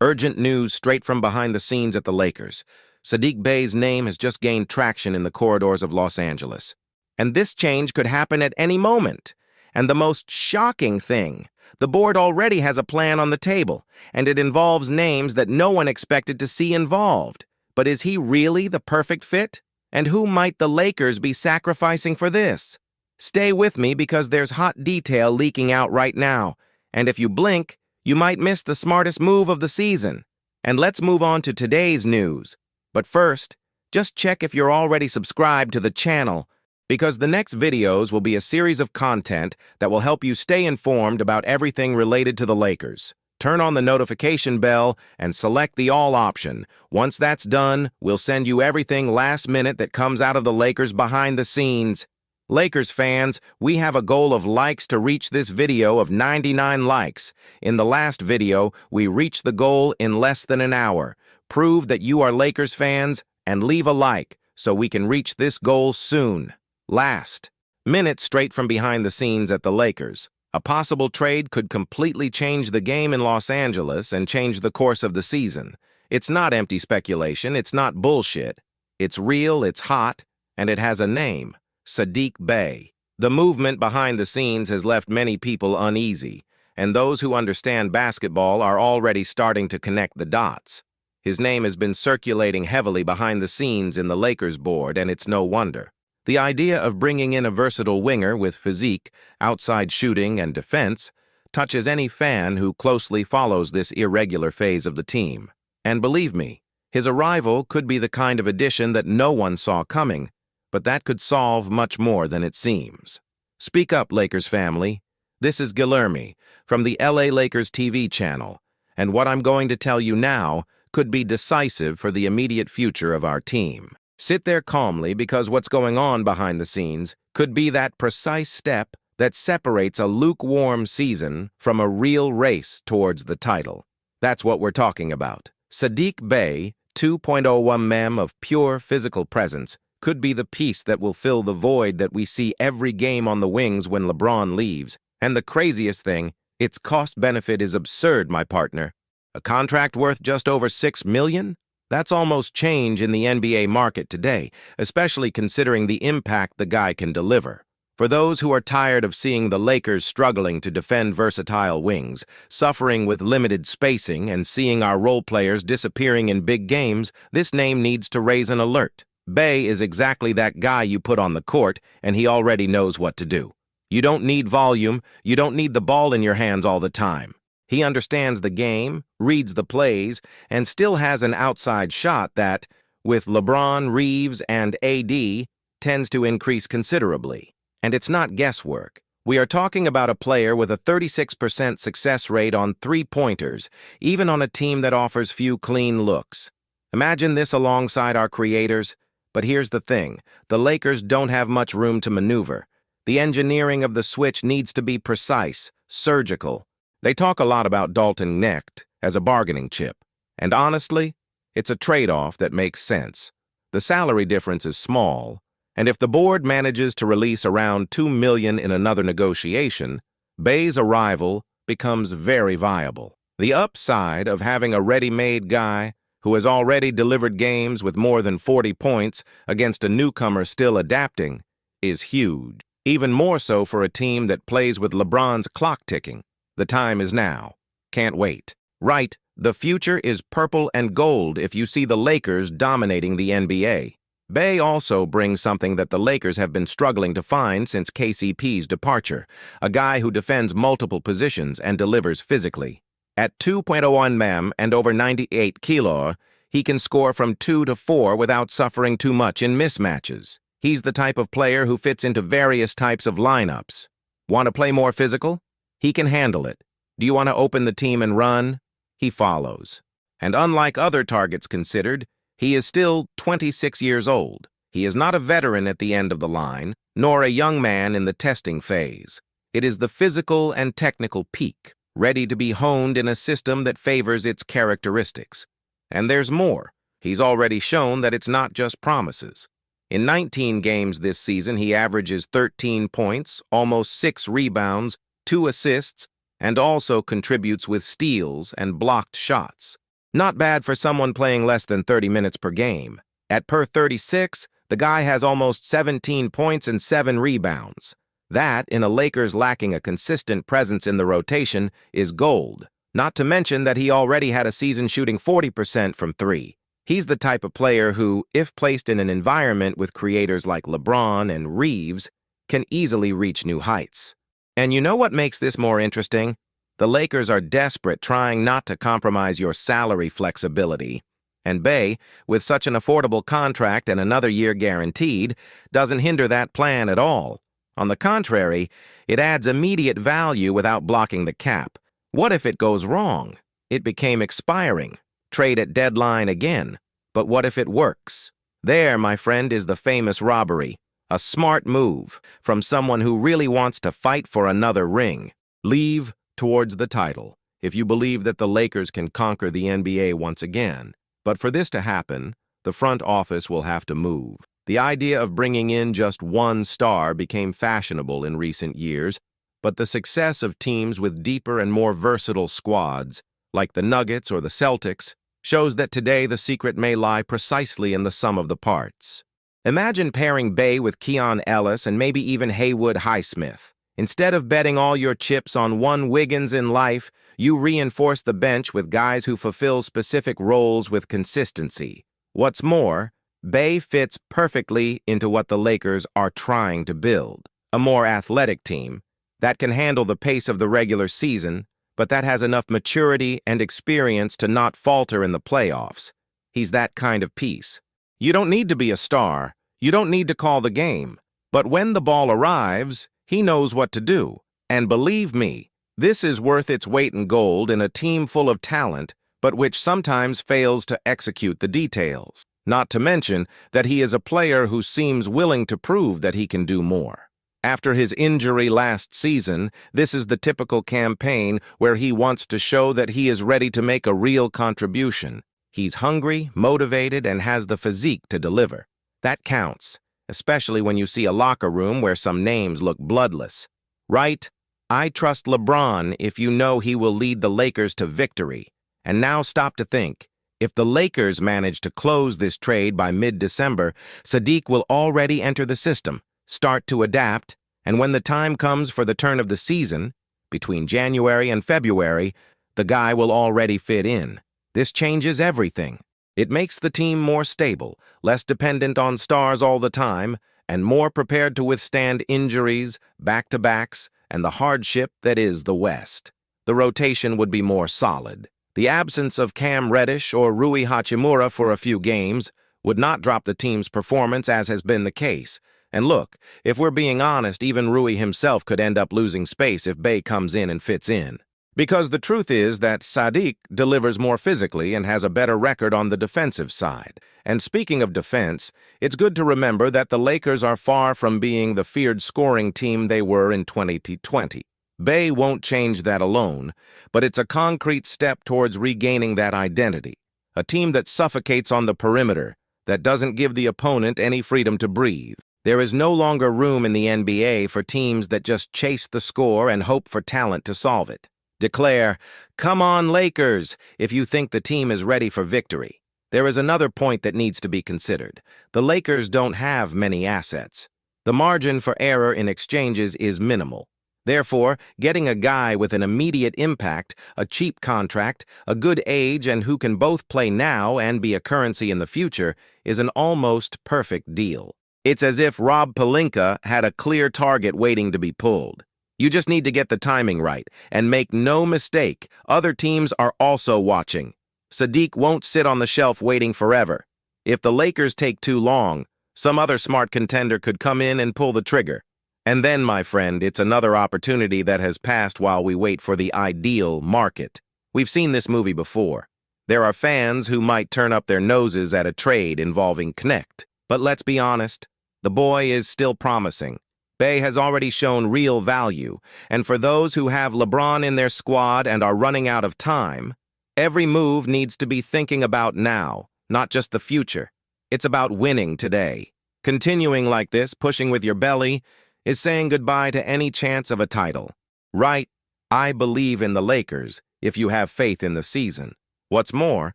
Urgent news straight from behind the scenes at the Lakers. Saddiq Bey's name has just gained traction in the corridors of Los Angeles. And this change could happen at any moment. And the most shocking thing, the board already has a plan on the table, and it involves names that no one expected to see involved. But is he really the perfect fit? And who might the Lakers be sacrificing for this? Stay with me because there's hot detail leaking out right now. And if you blink, you might miss the smartest move of the season. And let's move on to today's news. But first, just check if you're already subscribed to the channel, because the next videos will be a series of content that will help you stay informed about everything related to the Lakers. Turn on the notification bell and select the all option. Once that's done, we'll send you everything last minute that comes out of the Lakers behind the scenes. Lakers fans, we have a goal of likes to reach this video of 99 likes. In the last video, we reached the goal in less than an hour. Prove that you are Lakers fans and leave a like so we can reach this goal soon. Last minute straight from behind the scenes at the Lakers. A possible trade could completely change the game in Los Angeles and change the course of the season. It's not empty speculation, it's not bullshit. It's real, it's hot, and it has a name. Saddiq Bey. The movement behind the scenes has left many people uneasy, and those who understand basketball are already starting to connect the dots. His name has been circulating heavily behind the scenes in the Lakers board, and it's no wonder. The idea of bringing in a versatile winger with physique, outside shooting, and defense touches any fan who closely follows this irregular phase of the team. And believe me, his arrival could be the kind of addition that no one saw coming, but that could solve much more than it seems. Speak up, Lakers family. This is Guilherme from the LA Lakers TV channel, and what I'm going to tell you now could be decisive for the immediate future of our team. Sit there calmly because what's going on behind the scenes could be that precise step that separates a lukewarm season from a real race towards the title. That's what we're talking about. Saddiq Bey, 2.01 mm of pure physical presence, could be the piece that will fill the void that we see every game on the wings when LeBron leaves. And the craziest thing, its cost-benefit is absurd, my partner. A contract worth just over $6 million? That's almost change in the NBA market today, especially considering the impact the guy can deliver. For those who are tired of seeing the Lakers struggling to defend versatile wings, suffering with limited spacing, and seeing our role players disappearing in big games, this name needs to raise an alert. Bey is exactly that guy you put on the court, and he already knows what to do. You don't need volume, you don't need the ball in your hands all the time. He understands the game, reads the plays, and still has an outside shot that, with LeBron, Reaves, and AD, tends to increase considerably. And it's not guesswork. We are talking about a player with a 36% success rate on three-pointers, even on a team that offers few clean looks. Imagine this alongside our creators. But here's the thing, the Lakers don't have much room to maneuver. The engineering of the switch needs to be precise, surgical. They talk a lot about Dalton Knecht as a bargaining chip, and honestly, it's a trade-off that makes sense. The salary difference is small, and if the board manages to release around $2 million in another negotiation, Bey's arrival becomes very viable. The upside of having a ready-made guy who has already delivered games with more than 40 points against a newcomer still adapting, is huge. Even more so for a team that plays with LeBron's clock ticking. The time is now. Can't wait. Right, the future is purple and gold if you see the Lakers dominating the NBA. Bey also brings something that the Lakers have been struggling to find since KCP's departure, a guy who defends multiple positions and delivers physically. At 2.01 mm and over 98 kilo, he can score from 2 to 4 without suffering too much in mismatches. He's the type of player who fits into various types of lineups. Want to play more physical? He can handle it. Do you want to open the team and run? He follows. And unlike other targets considered, he is still 26 years old. He is not a veteran at the end of the line, nor a young man in the testing phase. It is the physical and technical peak, ready to be honed in a system that favors its characteristics. And there's more. He's already shown that it's not just promises. In 19 games this season, he averages 13 points, almost 6 rebounds, 2 assists, and also contributes with steals and blocked shots. Not bad for someone playing less than 30 minutes per game. At per 36, the guy has almost 17 points and 7 rebounds. That, in a Lakers lacking a consistent presence in the rotation, is gold. Not to mention that he already had a season shooting 40% from 3. He's the type of player who, if placed in an environment with creators like LeBron and Reaves, can easily reach new heights. And you know what makes this more interesting? The Lakers are desperate, trying not to compromise your salary flexibility. And Bey, with such an affordable contract and another year guaranteed, doesn't hinder that plan at all. On the contrary, it adds immediate value without blocking the cap. What if it goes wrong? It became expiring. Trade at deadline again. But what if it works? There, my friend, is the famous robbery. A smart move from someone who really wants to fight for another ring. Leave towards the title, if you believe that the Lakers can conquer the NBA once again. But for this to happen, the front office will have to move. The idea of bringing in just one star became fashionable in recent years, but the success of teams with deeper and more versatile squads, like the Nuggets or the Celtics, shows that today the secret may lie precisely in the sum of the parts. Imagine pairing Bey with Keon Ellis and maybe even Haywood Highsmith. Instead of betting all your chips on one Wiggins in life, you reinforce the bench with guys who fulfill specific roles with consistency. What's more, Bey fits perfectly into what the Lakers are trying to build. A more athletic team that can handle the pace of the regular season, but that has enough maturity and experience to not falter in the playoffs. He's that kind of piece. You don't need to be a star. You don't need to call the game. But when the ball arrives, he knows what to do. And believe me, this is worth its weight in gold in a team full of talent, but which sometimes fails to execute the details. Not to mention that he is a player who seems willing to prove that he can do more. After his injury last season, this is the typical campaign where he wants to show that he is ready to make a real contribution. He's hungry, motivated, and has the physique to deliver. That counts, especially when you see a locker room where some names look bloodless. Right? I trust LeBron if you know he will lead the Lakers to victory. And now stop to think. If the Lakers manage to close this trade by mid-December, Saddiq will already enter the system, start to adapt, and when the time comes for the turn of the season, between January and February, the guy will already fit in. This changes everything. It makes the team more stable, less dependent on stars all the time, and more prepared to withstand injuries, back-to-backs, and the hardship that is the West. The rotation would be more solid. The absence of Cam Reddish or Rui Hachimura for a few games would not drop the team's performance as has been the case. And look, if we're being honest, even Rui himself could end up losing space if Bey comes in and fits in. Because the truth is that Saddiq delivers more physically and has a better record on the defensive side. And speaking of defense, it's good to remember that the Lakers are far from being the feared scoring team they were in 2020. Bey won't change that alone, but it's a concrete step towards regaining that identity. A team that suffocates on the perimeter, that doesn't give the opponent any freedom to breathe. There is no longer room in the NBA for teams that just chase the score and hope for talent to solve it. Declare, "Come on, Lakers," if you think the team is ready for victory. There is another point that needs to be considered. The Lakers don't have many assets. The margin for error in exchanges is minimal. Therefore, getting a guy with an immediate impact, a cheap contract, a good age, and who can both play now and be a currency in the future is an almost perfect deal. It's as if Rob Pelinka had a clear target waiting to be pulled. You just need to get the timing right, and make no mistake, other teams are also watching. Saddiq won't sit on the shelf waiting forever. If the Lakers take too long, some other smart contender could come in and pull the trigger. And then, my friend, it's another opportunity that has passed while we wait for the ideal market. We've seen this movie before. There are fans who might turn up their noses at a trade involving Knecht. But let's be honest, the boy is still promising. Bey has already shown real value, and for those who have LeBron in their squad and are running out of time, every move needs to be thinking about now, not just the future. It's about winning today. Continuing like this, pushing with your belly, is saying goodbye to any chance of a title. Right, I believe in the Lakers if you have faith in the season. What's more,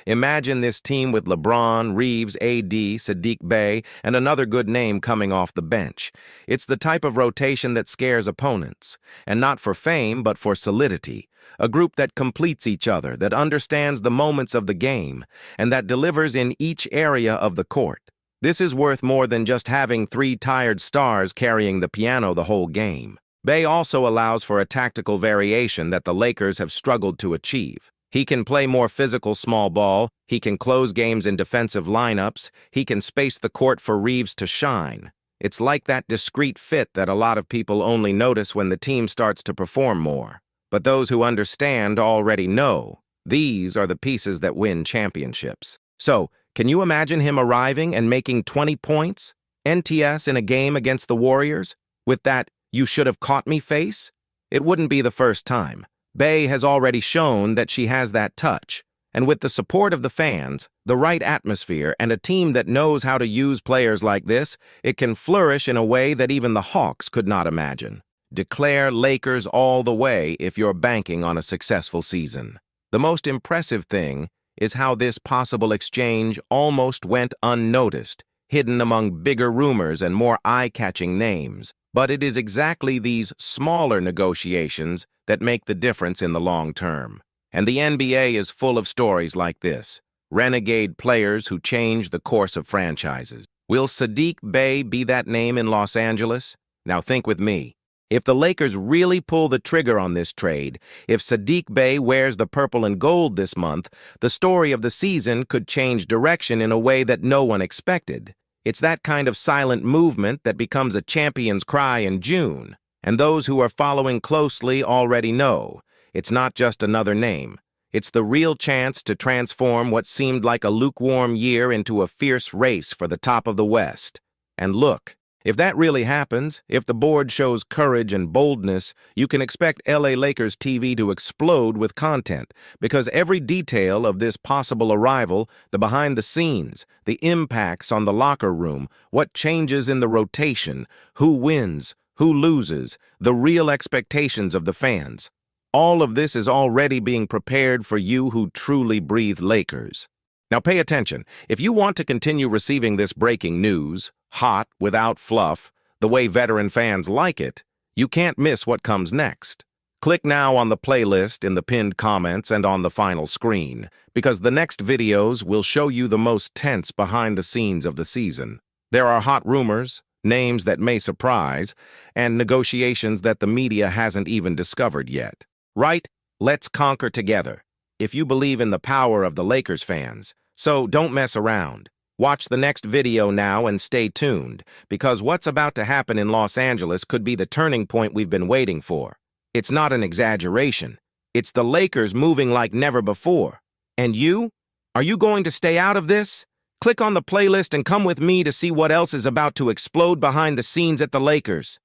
imagine this team with LeBron, Reaves, AD, Saddiq Bey, and another good name coming off the bench. It's the type of rotation that scares opponents, and not for fame, but for solidity. A group that completes each other, that understands the moments of the game, and that delivers in each area of the court. This is worth more than just having three tired stars carrying the piano the whole game. Bey also allows for a tactical variation that the Lakers have struggled to achieve. He can play more physical small ball, he can close games in defensive lineups, he can space the court for Reaves to shine. It's like that discreet fit that a lot of people only notice when the team starts to perform more. But those who understand already know. These are the pieces that win championships. So, can you imagine him arriving and making 20 points? NTS in a game against the Warriors? With that "you should have caught me" face? It wouldn't be the first time. Bey has already shown that she has that touch, and with the support of the fans, the right atmosphere, and a team that knows how to use players like this, it can flourish in a way that even the Hawks could not imagine. Declare Lakers all the way if you're banking on a successful season. The most impressive thing is how this possible exchange almost went unnoticed, hidden among bigger rumors and more eye-catching names. But it is exactly these smaller negotiations that make the difference in the long term. And the NBA is full of stories like this. Renegade players who change the course of franchises. Will Saddiq Bey be that name in Los Angeles? Now think with me. If the Lakers really pull the trigger on this trade, if Saddiq Bey wears the purple and gold this month, the story of the season could change direction in a way that no one expected. It's that kind of silent movement that becomes a champion's cry in June. And those who are following closely already know. It's not just another name. It's the real chance to transform what seemed like a lukewarm year into a fierce race for the top of the West. And look, if that really happens, if the board shows courage and boldness, you can expect LA Lakers TV to explode with content, because every detail of this possible arrival, the behind the scenes, the impacts on the locker room, what changes in the rotation, who wins, who loses, the real expectations of the fans. All of this is already being prepared for you who truly breathe Lakers. Now pay attention. If you want to continue receiving this breaking news, hot, without fluff, the way veteran fans like it, you can't miss what comes next. Click now on the playlist in the pinned comments and on the final screen, because the next videos will show you the most tense behind the scenes of the season. There are hot rumors, names that may surprise, and negotiations that the media hasn't even discovered yet. Right? Let's conquer together. If you believe in the power of the Lakers fans, so don't mess around. Watch the next video now and stay tuned, because what's about to happen in Los Angeles could be the turning point we've been waiting for. It's not an exaggeration. It's the Lakers moving like never before. And you? Are you going to stay out of this? Click on the playlist and come with me to see what else is about to explode behind the scenes at the Lakers.